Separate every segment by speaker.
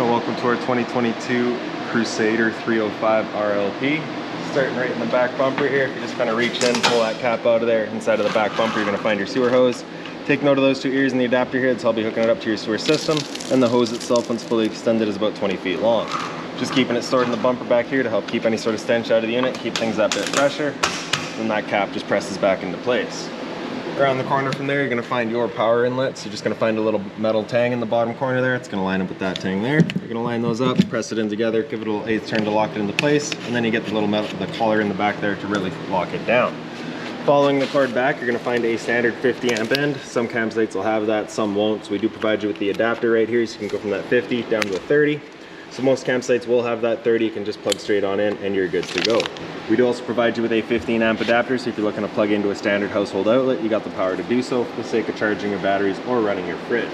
Speaker 1: Welcome to our 2022 Crusader 305 RLP. Starting right in the back bumper here. If you just kind of reach in, pull that cap out of there. Inside of the back bumper, you're going to find your sewer hose. Take note of those two ears in the adapter here. I'll be hooking it up to your sewer system. And the hose itself, once fully extended, is about 20 feet long. Just keeping it stored in the bumper back here to help keep any sort of stench out of the unit, keep things that bit fresher. And that cap just presses back into place. Around the corner from there, you're going to find your power inlet. So you're just going to find a little metal tang in the bottom corner there. It's going to line up with that tang there. You're going to line those up, press it in together, give it a little eighth turn to lock it into place, and then you get the little metal, the collar in the back there to really lock it down. Following the cord back, you're going to find a standard 50 amp end. Some campsites will have that, some won't. So we do provide you with the adapter right here, so you can go from that 50 down to a 30. So most campsites will have that 30, you can just plug straight on in and you're good to go. We do also provide you with a 15 amp adapter, so if you're looking to plug into a standard household outlet, you got the power to do so for the sake of charging your batteries or running your fridge.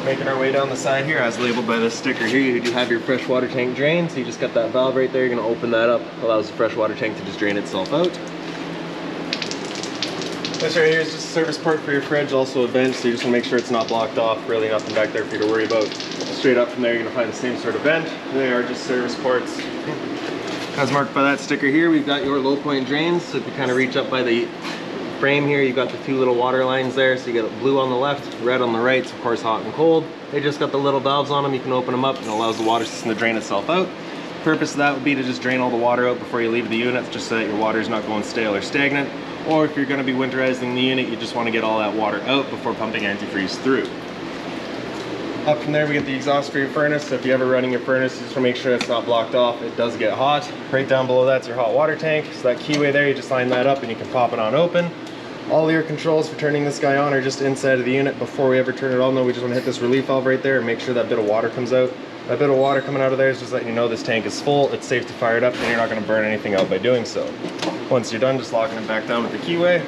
Speaker 1: Making our way down the side here, as labeled by this sticker here, you do have your freshwater tank drain, so you just got that valve right there, you're going to open that up, allows the freshwater tank to just drain itself out. This right here is just a service port for your fridge, also a vent, so you just want to make sure it's not blocked off, really nothing back there for you to worry about. Straight up from there, you're going to find the same sort of vent. They are just service ports. As marked by that sticker here, we've got your low point drains. So if you kind of reach up by the frame here, you've got the two little water lines there. So you get blue on the left, red on the right, so of course hot and cold. They just got the little valves on them. You can open them up and it allows the water system to drain itself out. The purpose of that would be to just drain all the water out before you leave the unit, just so that your water is not going stale or stagnant. Or if you're going to be winterizing the unit, you just want to get all that water out before pumping antifreeze through. Up from there, we get the exhaust for your furnace. So if you're ever running your furnace, you just want to make sure it's not blocked off. It does get hot. Right down below that's your hot water tank. So that keyway there, you just line that up and you can pop it on open. All your controls for turning this guy on are just inside of the unit. Before we ever turn it on though, we just want to hit this relief valve right there and make sure that bit of water comes out. That bit of water coming out of there is just letting you know this tank is full. It's safe to fire it up and you're not going to burn anything out by doing so. Once you're done, just locking it back down with the keyway.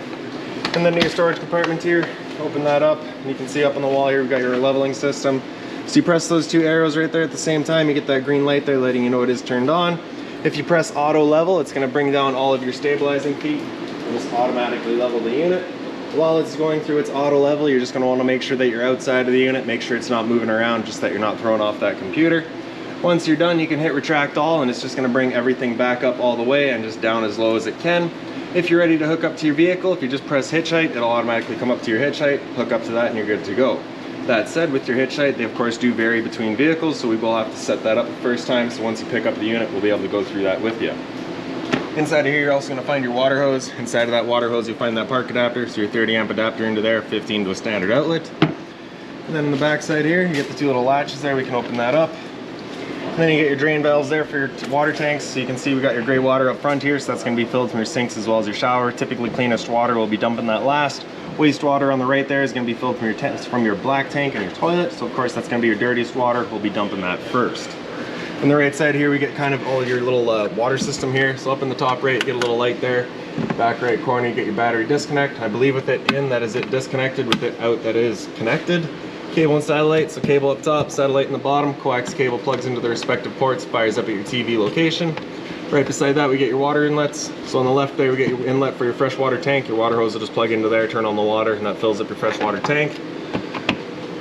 Speaker 1: And then your storage compartment here, open that up. And you can see up on the wall here, we've got your leveling system. So you press those two arrows right there at the same time, you get that green light there letting you know it is turned on. If you press auto level, it's going to bring down all of your stabilizing feet and just automatically level the unit. While it's going through its auto level, you're just going to want to make sure that you're outside of the unit, make sure it's not moving around, just that you're not throwing off that computer. Once you're done, you can hit retract all and it's just going to bring everything back up all the way and just down as low as it can. If you're ready to hook up to your vehicle, if you just press hitch height, it'll automatically come up to your hitch height, hook up to that and you're good to go. That said, with your hitch height, they of course do vary between vehicles, so we will have to set that up the first time. So once you pick up the unit, we'll be able to go through that with you. Inside of here, you're also going to find your water hose. Inside of that water hose, you'll find that park adapter, so your 30 amp adapter into there, 15 to a standard outlet. And then on the back side here, you get the two little latches there, we can open that up. And then you get your drain valves there for your water tanks. So you can see we got your gray water up front here, so that's going to be filled from your sinks as well as your shower. Typically cleanest water will be dumping that last. Wastewater on the right there is going to be filled from your black tank and your toilet. So of course that's going to be your dirtiest water. We'll be dumping that first. On the right side here, we get kind of all your little water system here. So up in the top right, you get a little light there. Back right corner, you get your battery disconnect. I believe with it in, that is it disconnected. With it out, that is connected. Cable and satellite, so cable up top, satellite in the bottom. Coax cable plugs into the respective ports, fires up at your TV location. Right beside that, we get your water inlets. So on the left there, we get your inlet for your freshwater tank. Your water hose will just plug into there, turn on the water, and that fills up your freshwater tank.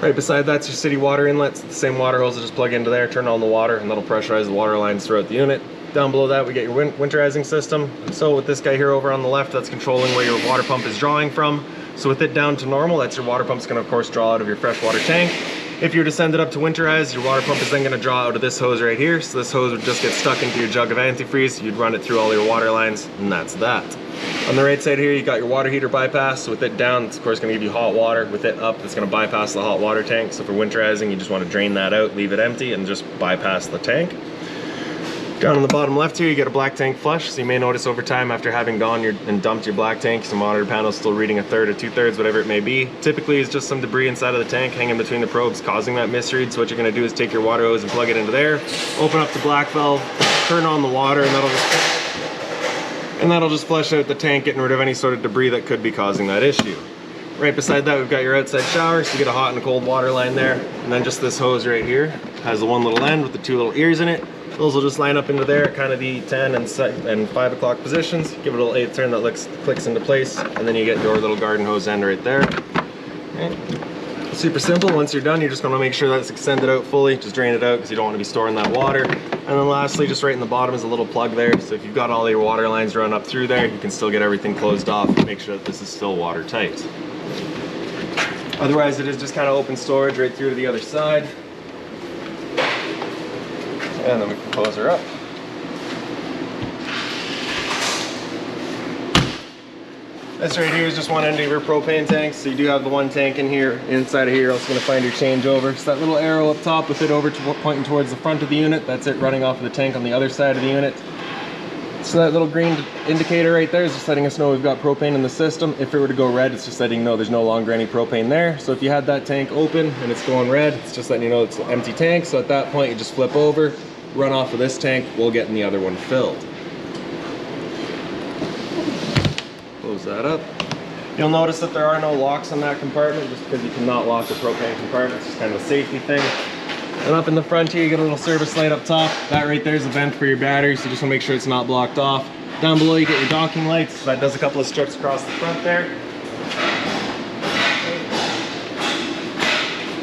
Speaker 1: Right beside that's your city water inlets. The same water hose will just plug into there, turn on the water, and that'll pressurize the water lines throughout the unit. Down below that, we get your winterizing system. So with this guy here over on the left, that's controlling where your water pump is drawing from. So with it down to normal, that's your water pump's going to of course draw out of your freshwater tank. If you're to send it up to winterize, your water pump is then going to draw out of this hose right here. So this hose would just get stuck into your jug of antifreeze. You'd run it through all your water lines, and that's that. On the right side here, you got your water heater bypass. So with it down, it's of course going to give you hot water. With it up, it's going to bypass the hot water tank. So for winterizing, you just want to drain that out, leave it empty, and just bypass the tank. Down on the bottom left here, you get a black tank flush. So you may notice over time after having gone and dumped your black tank, some monitor panel still reading 1/3 or 2/3, whatever it may be. Typically it's just some debris inside of the tank hanging between the probes causing that misread. So what you're going to do is take your water hose and plug it into there, open up the black valve, turn on the water, and that'll just flush out the tank, getting rid of any sort of debris that could be causing that issue. Right beside that, we've got your outside shower, so you get a hot and a cold water line there. And then just this hose right here has the one little end with the two little ears in it. Those will just line up into there at kind of the 10 and 5 o'clock positions. Give it a little 8th turn that clicks into place, and then you get your little garden hose end right there. Okay. Super simple. Once you're done, you're just going to make sure that it's extended out fully. Just drain it out because you don't want to be storing that water. And then lastly, just right in the bottom is a little plug there. So if you've got all your water lines run up through there, you can still get everything closed off and make sure that this is still watertight. Otherwise, it is just kind of open storage right through to the other side. And then we can close her up. This right here is just one end of your propane tank. So you do have the one tank in here. Inside of here, you're also going to find your changeover. So that little arrow up top with it over to pointing towards the front of the unit, that's it running off of the tank on the other side of the unit. So that little green indicator right there is just letting us know we've got propane in the system. If it were to go red, it's just letting you know there's no longer any propane there. So if you had that tank open and it's going red, it's just letting you know it's an empty tank. So at that point, you just flip over, run off of this tank, we'll get in the other one filled. Close that up. You'll notice that there are no locks on that compartment just because you cannot lock the propane compartment. It's just kind of a safety thing. And up in the front here, you get a little service light up top. That right there is a vent for your battery, so just want to make sure it's not blocked off. Down below, you get your docking lights. So that does a couple of strips across the front there.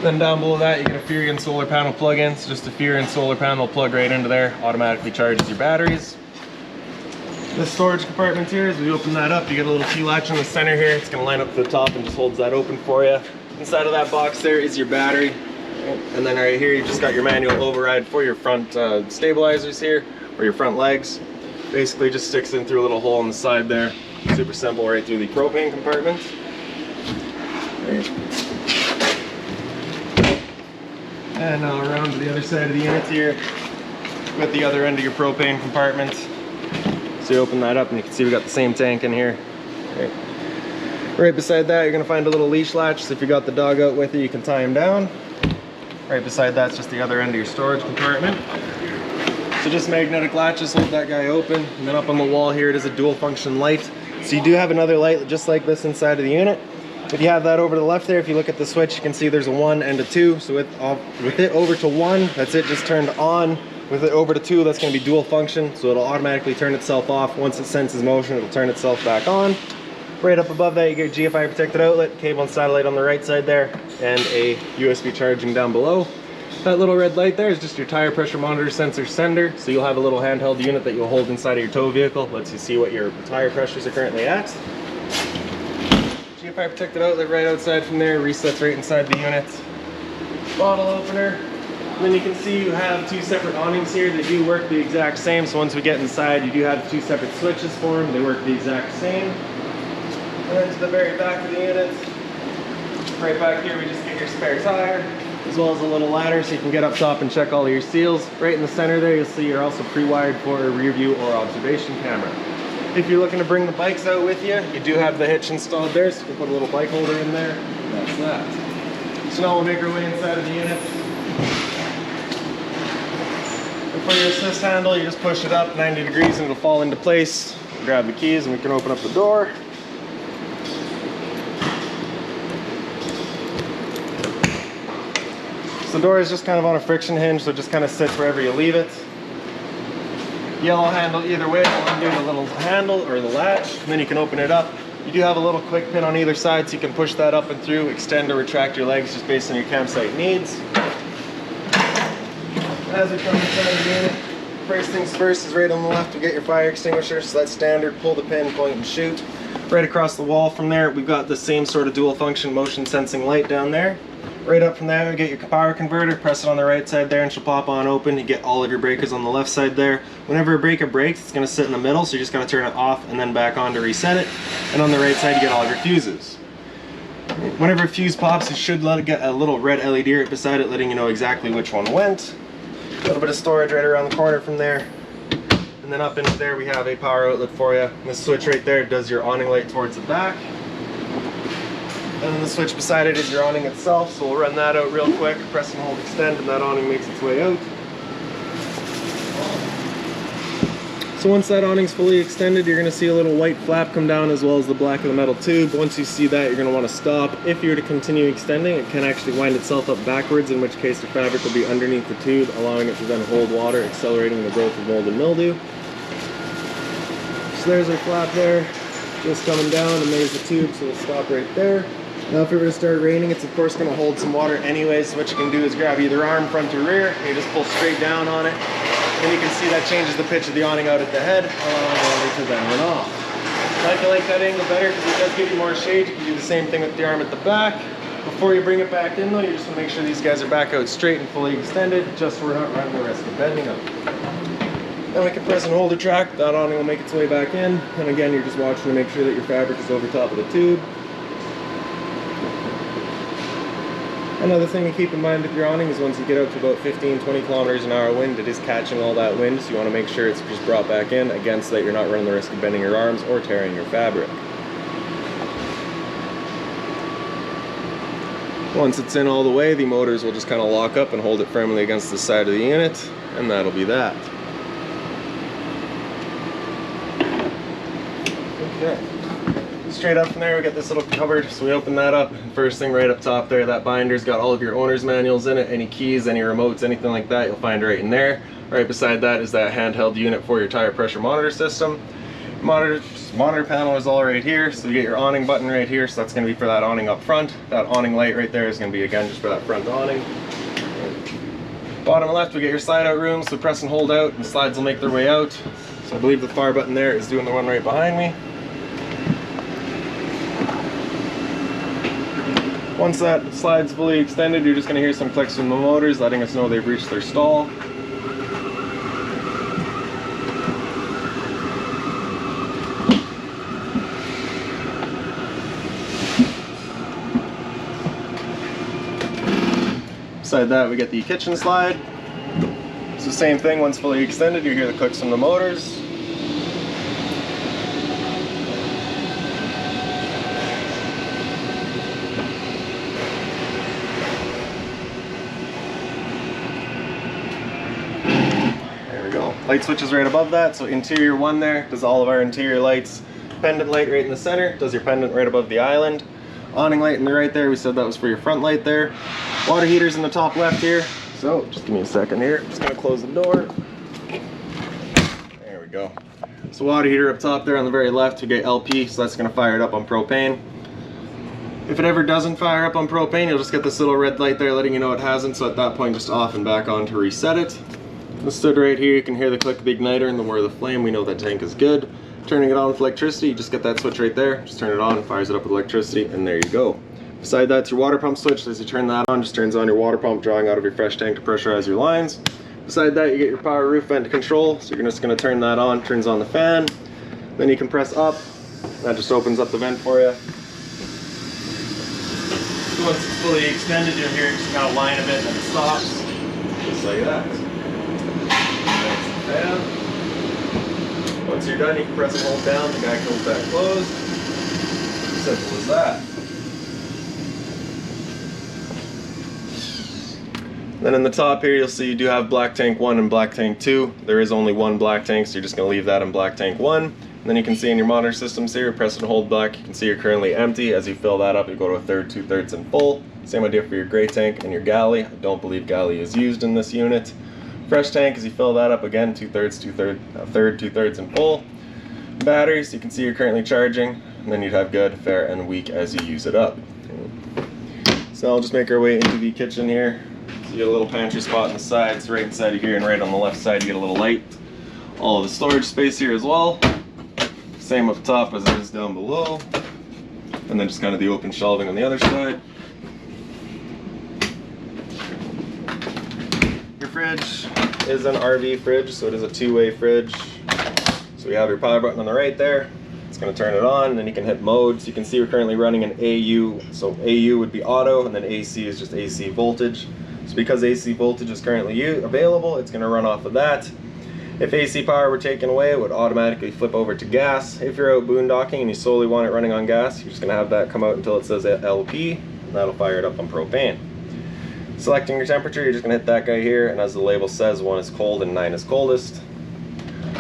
Speaker 1: Then down below that, you get a Furion solar panel plug-in. So just a Furion solar panel plug right into there, automatically charges your batteries. This storage compartment here, as we open that up, you get a little T-latch in the center here. It's going to line up to the top and just holds that open for you. Inside of that box there is your battery. And then right here, you just got your manual override for your front stabilizers here, or your front legs. Basically just sticks in through a little hole on the side there. Super simple, right through the propane compartment. And now around to the other side of the unit here, with the other end of your propane compartment. So you open that up and you can see we got the same tank in here. Right beside that, you're gonna find a little leash latch. So if you got the dog out with you, you can tie him down. Right beside that's just the other end of your storage compartment. So just magnetic latches hold that guy open. And then up on the wall here, it is a dual function light. So you do have another light just like this inside of the unit. If you have that over to the left there, if you look at the switch, you can see there's a 1 and a 2. So with it over to 1, that's it just turned on. With it over to 2, that's going to be dual function. So it'll automatically turn itself off. Once it senses motion, it'll turn itself back on. Right up above that, you get a GFI protected outlet, cable and satellite on the right side there, and a USB charging down below. That little red light there is just your tire pressure monitor sensor sender. So you'll have a little handheld unit that you'll hold inside of your tow vehicle. Lets you see what your tire pressures are currently at. GFI protected outlet right outside from there, resets right inside the unit. Bottle opener. And then you can see you have 2 separate awnings here. They do work the exact same. So once we get inside, you do have 2 separate switches for them. They work the exact same. And then to the very back of the unit, right back here, we just get your spare tire, as well as a little ladder so you can get up top and check all of your seals. Right in the center there, you'll see you're also pre-wired for a rear view or observation camera. If you're looking to bring the bikes out with you, you do have the hitch installed there, so you can put a little bike holder in there. That's that. So now we'll make our way inside of the unit. And for your assist handle, you just push it up 90 degrees and it'll fall into place. Grab the keys and we can open up the door. So the door is just kind of on a friction hinge, so it just kind of sits wherever you leave it. Yellow handle either way, you'll undo the little handle or the latch, and then you can open it up. You do have a little quick pin on either side, so you can push that up and through, extend or retract your legs just based on your campsite needs. As we come inside the unit, first things first is right on the left, we get your fire extinguisher, so that's standard, pull the pin, point and shoot. Right across the wall from there, we've got the same sort of dual function motion sensing light down there. Right up from there, we get your power converter, press it on the right side there and she'll pop on open. You get all of your breakers on the left side there. Whenever a breaker breaks, it's going to sit in the middle, so you just got to turn it off and then back on to reset it. And on the right side, you get all of your fuses. Whenever a fuse pops, you should let it get a little red LED right beside it, letting you know exactly which one went. A little bit of storage right around the corner from there. And then up into there, we have a power outlet for you. And this switch right there does your awning light towards the back. And then the switch beside it is your awning itself, so we'll run that out real quick, press and hold extend, and that awning makes its way out. So once that awning's fully extended, you're going to see a little white flap come down as well as the black of the metal tube. Once you see that, you're going to want to stop. If you were to continue extending, it can actually wind itself up backwards, in which case the fabric will be underneath the tube, allowing it to then hold water, accelerating the growth of mold and mildew. So there's our flap there, just coming down, and there's the tube, so we'll stop right there. Now if it were to start raining, it's of course going to hold some water anyway, so what you can do is grab either arm, front or rear, and you just pull straight down on it. And you can see that changes the pitch of the awning out at the head, allowing water to then run off. I like that angle better because it does give you more shade. You can do the same thing with the arm at the back. Before you bring it back in though, you just want to make sure these guys are back out straight and fully extended, just so we're not running the risk of bending them. Then we can press and hold the track, that awning will make its way back in. And again, you're just watching to make sure that your fabric is over top of the tube. Another thing to keep in mind with your awning is once you get out to about 15-20 kilometers an hour wind, it is catching all that wind, so you want to make sure it's just brought back in, again, so that you're not running the risk of bending your arms or tearing your fabric. Once it's in all the way, the motors will just kind of lock up and hold it firmly against the side of the unit, and that'll be that. Okay. Straight up from there, we got this little cupboard, so we open that up. First thing right up top there, that binder's got all of your owner's manuals in it, any keys, any remotes, anything like that, you'll find right in there. Right beside that is that handheld unit for your tire pressure monitor system. Monitor panel is all right here, so you get your awning button right here, so that's going to be for that awning up front. That awning light right there is going to be again just for that front awning. Bottom left we get your slide out room, so press and hold out and slides will make their way out. So I believe the far button there is doing the one right behind me. Once that slide's fully extended, you're just going to hear some clicks from the motors letting us know they've reached their stall. Beside that we get the kitchen slide. It's the same thing, once fully extended you hear the clicks from the motors. Light switch is right above that, so interior one there does all of our interior lights. Pendant light right in the center does your pendant right above the island. Awning light in the right there, we said that was for your front light there. Water heaters in the top left here. So just give me a second here, just gonna close the door. There we go. So water heater up top there on the very left, we get LP, so that's gonna fire it up on propane. If it ever doesn't fire up on propane, you'll just get this little red light there letting you know it hasn't, so at that point just off and back on to reset it. This stood right here, you can hear the click of the igniter and the whir of the flame, we know that tank is good. Turning it on with electricity, you just get that switch right there, just turn it on, fires it up with electricity, and there you go. Beside that's your water pump switch, as you turn that on, just turns on your water pump, drawing out of your fresh tank to pressurize your lines. Beside that you get your power roof vent control, so you're just going to turn that on, turns on the fan. Then you can press up, that just opens up the vent for you. So once it's fully extended, you'll hear it just kind of whine a bit and then it stops, just like that. Once you're done, you can press and hold down, the guy comes back closed. Simple as that. Then in the top here, you'll see you do have black tank 1 and black tank 2. There is only one black tank, so you're just going to leave that in black tank 1. And then you can see in your monitor systems here, press and hold black, you can see you're currently empty. As you fill that up, you go to a third, 2/3 and full. Same idea for your gray tank and your galley. I don't believe galley is used in this unit. Fresh tank, as you fill that up again, 2/3, 2/3, a third, 2/3 and full. Batteries, you can see you're currently charging, and then you'd have good, fair, and weak as you use it up. So I'll just make our way into the kitchen here. So you get a little pantry spot on the sides, right inside of here, and right on the left side you get a little light. All of the storage space here as well. Same up top as it is down below. And then just kind of the open shelving on the other side. Your fridge is an RV fridge, so it is a two-way fridge. So we have your power button on the right there. It's going to turn it on, and then you can hit modes. You can see we're currently running an AU, so AU would be auto, and then AC is just AC voltage. So because AC voltage is currently available, it's going to run off of that. If AC power were taken away, it would automatically flip over to gas. If you're out boondocking and you solely want it running on gas, you're just going to have that come out until it says LP, and that'll fire it up on propane. Selecting your temperature, you're just going to hit that guy here, and as the label says, 1 is cold and 9 is coldest.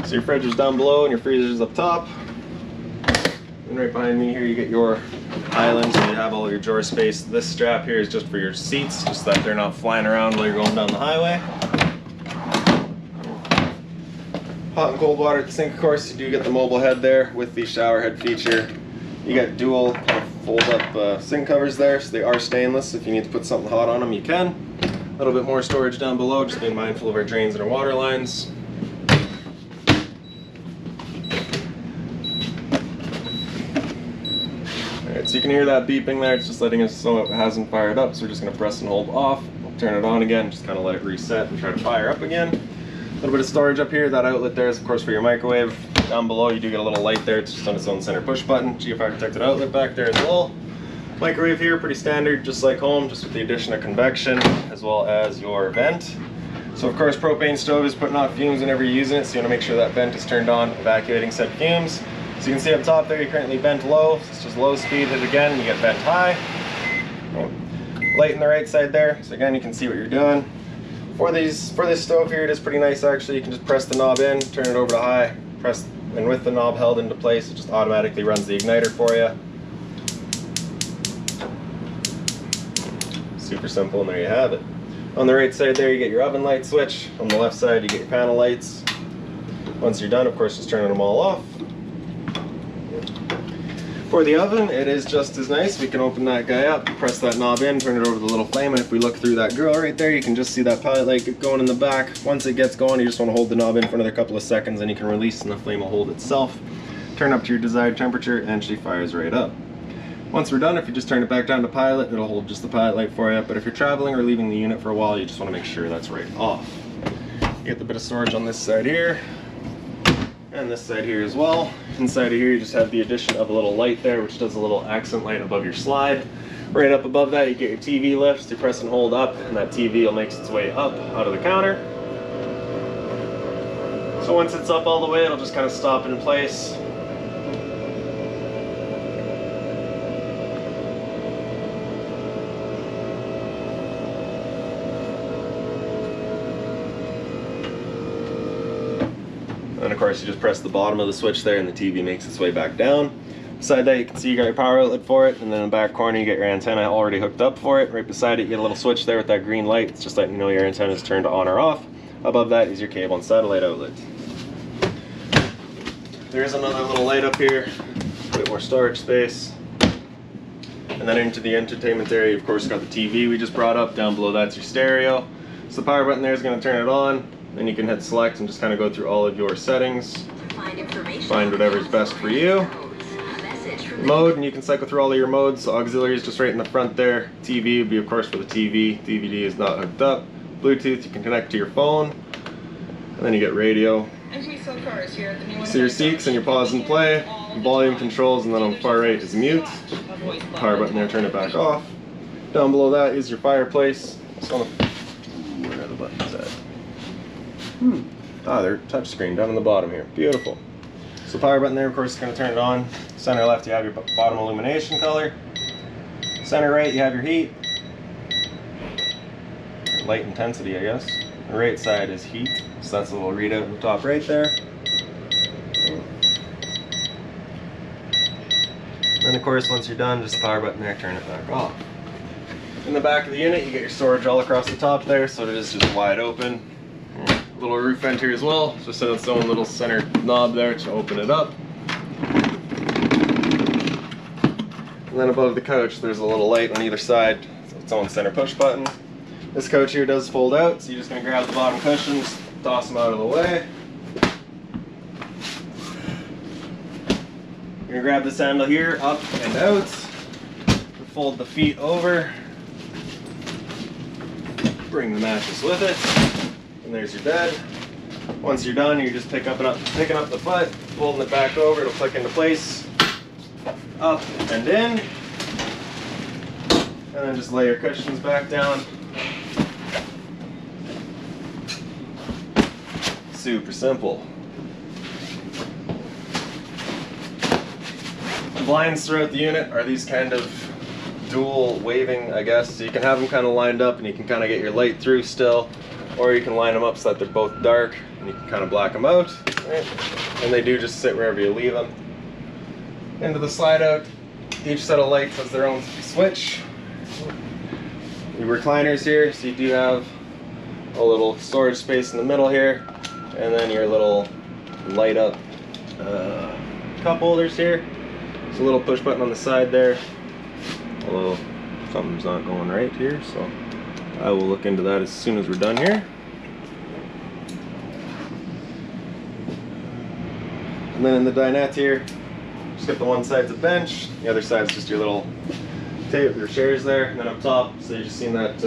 Speaker 1: So your fridge is down below and your freezer is up top. And right behind me here you get your island, so you have all your drawer space. This strap here is just for your seats, just so that they're not flying around while you're going down the highway. Hot and cold water at the sink, of course. You do get the mobile head there with the shower head feature. You get dual fold up sink covers there, so they are stainless. If you need to put something hot on them, you can. A little bit more storage down below, just being mindful of our drains and our water lines. Alright, so you can hear that beeping there. It's just letting us know it hasn't fired up, so we're just going to press and hold off. We'll turn it on again, just kind of let it reset and try to fire up again. A little bit of storage up here. That outlet there is of course for your microwave. Down below you do get a little light there. It's just on its own center push button. GFI protected outlet back there as well. Microwave here, pretty standard, just like home, just with the addition of convection as well as your vent. So of course propane stove is putting off fumes whenever you're using it, so you want to make sure that vent is turned on, evacuating said fumes. So you can see up top there, you're currently vent low. So it's just low speed, hit it again, and you get vent high. Light on the right side there, so again you can see what you're doing. For this stove here, it is pretty nice actually. You can just press the knob in, turn it over to high, press, and with the knob held into place, it just automatically runs the igniter for you. Super simple, and there you have it. On the right side there, you get your oven light switch. On the left side, you get your panel lights. Once you're done, of course, just turning them all off. For the oven, it is just as nice. We can open that guy up, press that knob in, turn it over to the little flame, and if we look through that grill right there, you can just see that pilot light get going in the back. Once it gets going, you just want to hold the knob in for another couple of seconds, and you can release, and the flame will hold itself. Turn up to your desired temperature, and she fires right up. Once we're done, if you just turn it back down to pilot, it'll hold just the pilot light for you. But if you're traveling or leaving the unit for a while, you just want to make sure that's right off. You get the bit of storage on this side here, and this side here as well. Inside of here, you just have the addition of a little light there, which does a little accent light above your slide. Right up above that, you get your TV lifts. You press and hold up, and that TV will make its way up out of the counter. So once it's up all the way, it'll just kind of stop in place. And of course you just press the bottom of the switch there and the TV makes its way back down. Beside that you can see you got your power outlet for it, and then in the back corner you get your antenna already hooked up for it. Right beside it you get a little switch there with that green light. It's just letting you know your antenna is turned on or off. Above that is your cable and satellite outlet. There is another little light up here, a bit more storage space. And then into the entertainment area you of course got the TV we just brought up. Down below that's your stereo. So the power button there is going to turn it on. Then you can hit select and just kind of go through all of your settings. Find whatever's best for you. Mode, and you can cycle through all of your modes. So auxiliary is just right in the front there. TV would be of course for the TV. DVD is not hooked up. Bluetooth you can connect to your phone. And then you get radio. So your seeks and your pause and play. Volume controls, and then on the far right is mute. Power button there, turn it back off. Down below that is your fireplace. So where are the buttons at? Ah, they're touchscreen down on the bottom here. Beautiful. So power button there, of course, is going to turn it on. Center left, you have your bottom illumination color. Center right, you have your heat. Light intensity, I guess. The right side is heat. So that's a little readout in the top right there. Then, of course, once you're done, just the power button there, turn it back off. In the back of the unit, you get your storage all across the top there, so it is just wide open. Little roof vent here as well, just in its own little center knob there to open it up. And then above the couch there's a little light on either side, so its own center push button. This couch here does fold out, so you're just going to grab the bottom cushions, toss them out of the way. You're going to grab this handle here, up and out, fold the feet over, bring the mattress with it. And there's your bed. Once you're done, you're just picking up the foot, folding it back over, it'll click into place, up and in, and then just lay your cushions back down. Super simple. The blinds throughout the unit are these kind of dual waving, I guess, so you can have them kind of lined up and you can kind of get your light through still. Or you can line them up so that they're both dark and you can kind of black them out. Right? And they do just sit wherever you leave them. Into the slide out, each set of lights has their own switch. Your recliners here, so you do have a little storage space in the middle here. And then your little light up cup holders here. There's a little push button on the side there. although something's not going right here, so I will look into that as soon as we're done here. And then in the dinette here, just got the one side's a bench, the other side's just your little tape, your chairs there, and then up top, so you just seen that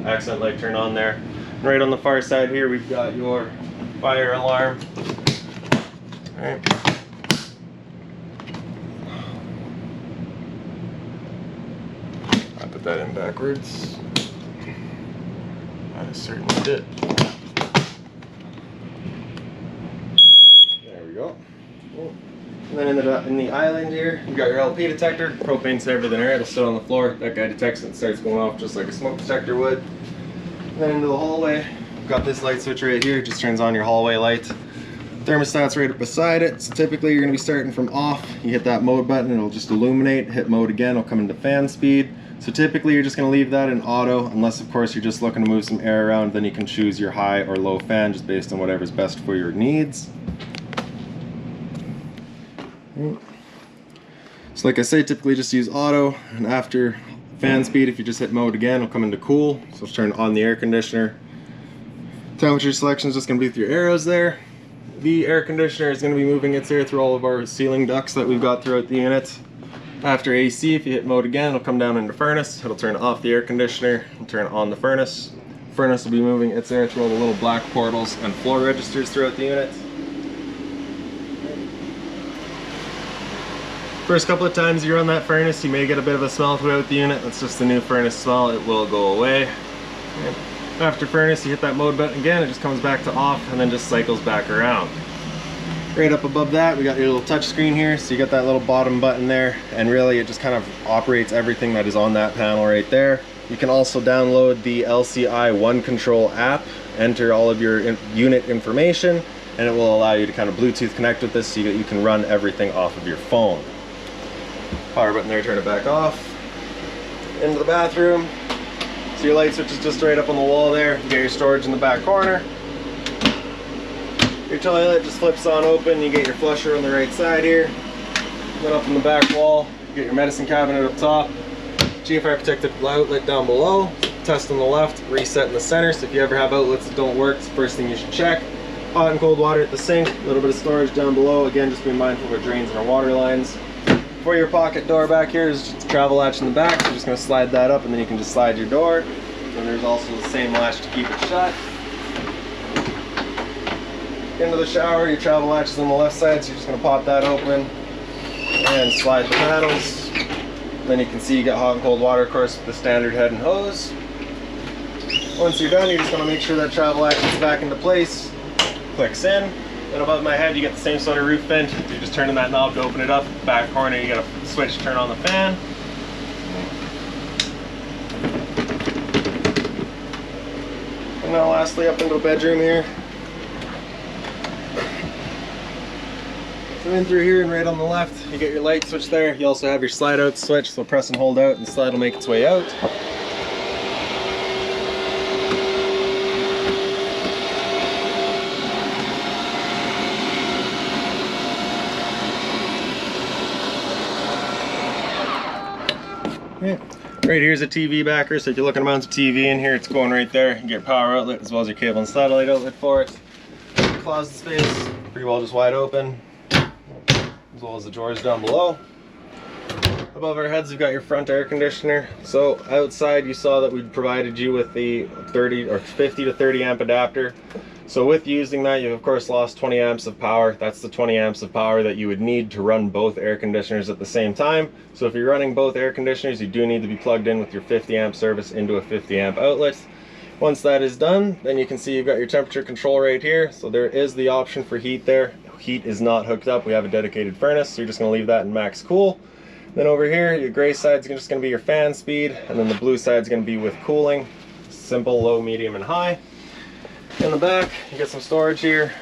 Speaker 1: accent light turn on there. And right on the far side here, we've got your fire alarm. All right. I put that in backwards. I certainly did. There we go. And then in the island here, you've got your LP detector, propane's everything there. It'll sit on the floor. That guy detects it and starts going off just like a smoke detector would. And then into the hallway, we've got this light switch right here. It just turns on your hallway light. Thermostat's right up beside it. So typically you're going to be starting from off. You hit that mode button, it'll just illuminate. Hit mode again, it'll come into fan speed. So typically you're just going to leave that in auto, unless of course you're just looking to move some air around. Then you can choose your high or low fan just based on whatever's best for your needs. So like I say, typically just use auto, and after fan speed, if you just hit mode again, it'll come into cool. So let's turn on the air conditioner. Temperature selection is just going to be with your arrows there. The air conditioner is going to be moving its air through all of our ceiling ducts that we've got throughout the unit. After AC, if you hit mode again, it'll come down into furnace. It'll turn off the air conditioner and turn on the furnace. Furnace will be moving its air through all the little black portals and floor registers throughout the unit. First couple of times you run that furnace, you may get a bit of a smell throughout the unit. That's just the new furnace smell. It will go away. After furnace, you hit that mode button again, it just comes back to off and then just cycles back around. Right up above that, we got your little touch screen here. So you got that little bottom button there, and really it just kind of operates everything that is on that panel right there. You can also download the LCI One Control app, enter all of your unit information, and it will allow you to kind of Bluetooth connect with this so you can run everything off of your phone. Power button there, turn it back off. Into the bathroom. So your light switch is just right up on the wall there. You get your storage in the back corner. Your toilet just flips on open. You get your flusher on the right side here. Then up on the back wall, you get your medicine cabinet up top. GFI protected outlet down below. Test on the left, reset in the center. So if you ever have outlets that don't work, it's the first thing you should check. Hot and cold water at the sink. A little bit of storage down below. Again, just be mindful of our drains and our water lines. For your pocket door back here is just a travel latch in the back, so you're just going to slide that up and then you can just slide your door. And there's also the same latch to keep it shut. Into the shower, your travel latch is on the left side, so you're just going to pop that open and slide the paddles. Then you can see you got hot and cold water, of course, with the standard head and hose. Once you're done, you're just going to make sure that travel latch is back into place. Clicks in. Then above my head, you get the same sort of roof vent. You're just turning that knob to open it up. Back corner, you got a switch to turn on the fan. And now lastly, up into the bedroom here. So in through here and right on the left, you get your light switch there. You also have your slide out switch, so press and hold out and the slide will make its way out. Yeah. Right here's a TV backer, so if you're looking to mount a TV in here, it's going right there. You get your power outlet as well as your cable and satellite outlet for it. Closet space, pretty well just wide open, as well as the drawers down below. Above our heads, we've got your front air conditioner. So outside, you saw that we provided you with the 30 or 50 to 30 amp adapter. So with using that, you've of course lost 20 amps of power. That's the 20 amps of power that you would need to run both air conditioners at the same time. So if you're running both air conditioners, you do need to be plugged in with your 50 amp service into a 50 amp outlet. Once that is done, then you can see you've got your temperature control right here. So there is the option for heat there. Heat is not hooked up. We have a dedicated furnace, so you're just going to leave that in max cool. Then over here, your gray side is just going to be your fan speed, and then the blue side is going to be with cooling. Simple, low, medium, and high. In the back, you get some storage here,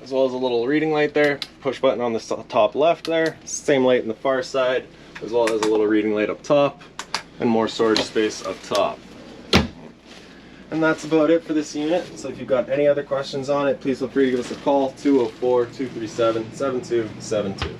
Speaker 1: as well as a little reading light there. Push button on the top left there. Same light in the far side, as well as a little reading light up top, and more storage space up top. And that's about it for this unit. So if you've got any other questions on it, please feel free to give us a call, 204-237-7272.